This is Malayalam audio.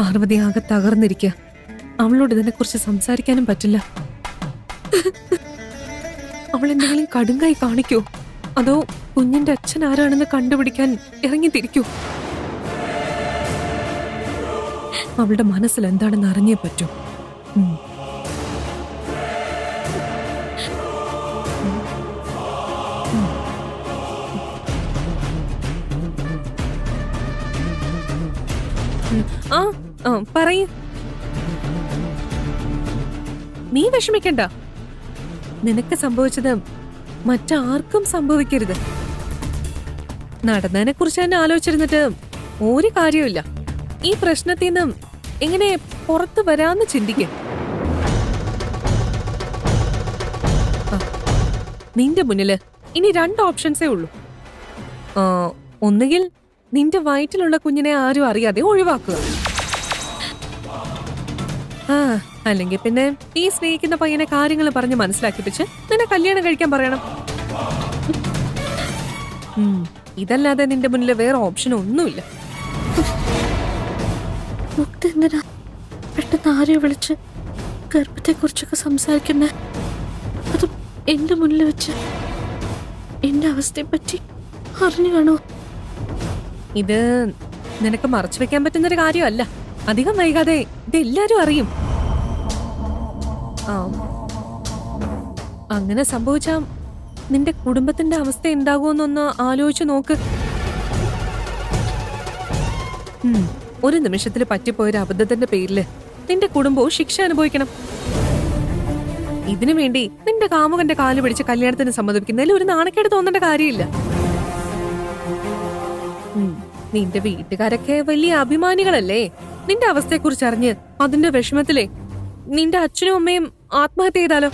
പാർവതി ആകെ തകർന്നിരിക്കുക. അവളോട് ഇതിനെക്കുറിച്ച് സംസാരിക്കാനും പറ്റില്ല. അവൾ എന്തെങ്കിലും കടുങ്കായി കാണിക്കോ, അതോ കുഞ്ഞിന്റെ അച്ഛൻ ആരാണെന്ന് കണ്ടുപിടിക്കാൻ ഇറങ്ങി തിരിക്കൂ? അവളുടെ മനസ്സിൽ എന്താണെന്ന് അറിഞ്ഞേ പറ്റൂ. പറയൂ. നീ വിഷമിക്കണ്ട. നിനക്ക് സംഭവിച്ചത് മറ്റാർക്കും സംഭവിക്കരുത്. നടന്നതിനെ കുറിച്ച് തന്നെ ആലോചിച്ചിരുന്നിട്ട് ഒരു കാര്യമില്ല. ഈ പ്രശ്നത്തിൽ നിന്നും എങ്ങനെ പുറത്തു വരാന്ന് ചിന്തിക്ക. നിന്റെ മുന്നില് ഇനി 2 ഓപ്ഷൻസേ ഉള്ളൂ. ഒന്നുകിൽ നിന്റെ വയറ്റിലുള്ള കുഞ്ഞിനെ ആരും അറിയാതെ ഒഴിവാക്കുക, അല്ലെങ്കിൽ പിന്നെ ഈ സ്നേഹിക്കുന്ന പയ്യനെ കാര്യങ്ങൾ പറഞ്ഞ് മനസ്സിലാക്കിപ്പിച്ച് നിന്നെ കല്യാണം കഴിക്കാൻ പറയണം. ഇതല്ലാതെ നിന്റെ മുന്നിൽ വേറെ ഓപ്ഷൻ ഒന്നുമില്ല. പെട്ടെന്ന് ആരെയോ വിളിച്ച് ഗർഭത്തെ കുറിച്ചൊക്കെ സംസാരിക്കുന്നേ, അത് എന്റെ മുന്നിൽ വെച്ച് എന്റെ അവസ്ഥയെ പറ്റി അറിഞ്ഞു കാണോ? ഇത് നിനക്ക് മറച്ചു വെക്കാൻ പറ്റുന്നൊരു കാര്യമല്ല. അധികം വൈകാതെ ഇതെല്ലാരും അറിയും. അങ്ങനെ സംഭവിച്ചാ നിന്റെ കുടുംബത്തിന്റെ അവസ്ഥ എന്താകുമെന്നൊന്ന് ആലോചിച്ചു നോക്ക്. ഒരു നിമിഷത്തിൽ പറ്റിപ്പോയൊരു അബദ്ധത്തിന്റെ പേരില് നിന്റെ കുടുംബവും ശിക്ഷ അനുഭവിക്കണം. ഇതിനു വേണ്ടി നിന്റെ കാമുകന്റെ കാല് പിടിച്ച് കല്യാണത്തിന് സമ്മതിപ്പിക്കുന്നതിൽ ഒരു നാണക്കേട് തോന്നേണ്ട കാര്യമില്ല. നിന്റെ വീട്ടുകാരൊക്കെ വലിയ അഭിമാനികളല്ലേ? നിന്റെ അവസ്ഥയെക്കുറിച്ച് അറിഞ്ഞ് അതിന്റെ വിഷമത്തിലെ നിന്റെ അച്ഛനും അമ്മയും ആത്മഹത്യ ചെയ്താലോ?